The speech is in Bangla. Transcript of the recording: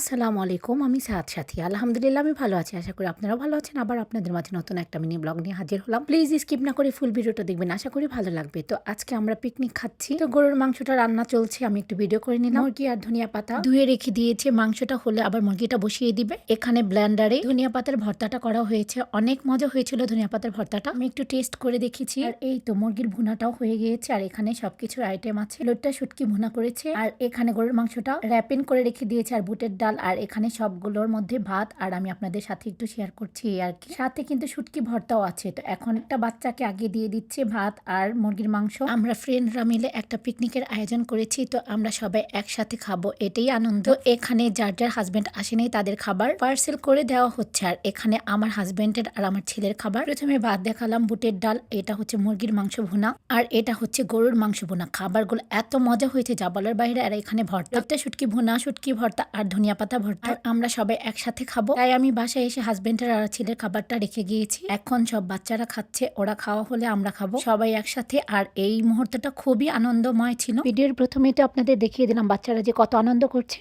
আসসালামু আলাইকুম। আমি সাহাদ সাথী। আলহামদুলিল্লাহ আমি ভালো আছি। আশা করি আপনারাও ভালো আছেন। আবার আপনাদের মাঝে নতুন একটা মিনি ব্লগ নিয়ে হাজির হলাম। প্লিজ স্কিপ না করে ফুল ভিডিওটা দেখবেন। আশা করি ভালো লাগবে। তো আজকে আমরা পিকনিক খাচ্ছি। তো গরুর মাংসটা রান্না চলছে। আমি একটু ভিডিও করে নিলাম। মুরগি আর ধনিয়া পাতা ধুয়ে রেখে দিয়েছে। মাংসটা হলে আবার মুরগিটা বসিয়ে দিবে। এখানে ব্লেন্ডারে ধনিয়া পাতার ভর্তাটা করা হয়েছে। অনেক মজা হয়েছিল ধনিয়া পাতার ভর্তাটা। আমি একটু টেস্ট করে দেখেছি। আর এই তো মুরগির ভুনাটাও হয়ে গিয়েছে। আর এখানে সবকিছুর আইটেম আছে। লোটটা শুটকি ভুনা করেছে। আর এখানে গরুর মাংসটা র্যাপিং করে রেখে দিয়েছে। আর বুটের ডাল আর এখানে সবগুলোর মধ্যে ভাত আর আমি আপনাদের সাথে একটু শেয়ার করছি আর কি। সাথে কিন্তু শুটকি ভর্তাও আছে। তো এখন একটা বাচ্চাকে আগে দিয়ে দিচ্ছে ভাত আর মুরগির মাংস। আমরা ফ্রেন্ডরা মিলে একটা পিকনিকের আয়োজন করেছি। তো আমরা সবাই একসাথে খাবো, এটাই আনন্দ। এখানে যার যার হাজবেন্ড আসেনি তাদের খাবার পার্সেল করে দেওয়া হচ্ছে। আর এখানে আমার হাজবেন্ডের আর আমার ছেলের খাবার। প্রথমে ভাত দেখালাম, বুটের ডাল, এটা হচ্ছে মুরগির মাংস ভুনা আর এটা হচ্ছে গরুর মাংস ভুনা। খাবারগুলো এত মজা হয়েছে যা বলার বাইরে। আর এখানে ভর্তা, শুটকি ভুনা, শুটকি ভর্তা আর ধনিয়া পাতা ভর্তা। আর আমরা সবাই একসাথে খাবো, তাই আমি বাসায় এসে হাজবেন্ডের আর ছেলের খাবারটা রেখে গিয়েছি। এখন সব বাচ্চারা খাচ্ছে, ওরা খাওয়া হলে আমরা খাবো সবাই একসাথে। আর এই মুহূর্তটা খুবই আনন্দময় ছিল। ভিডিওর প্রথমেই তো আপনাদের দেখিয়ে দিলাম বাচ্চারা যে কত আনন্দ করছে।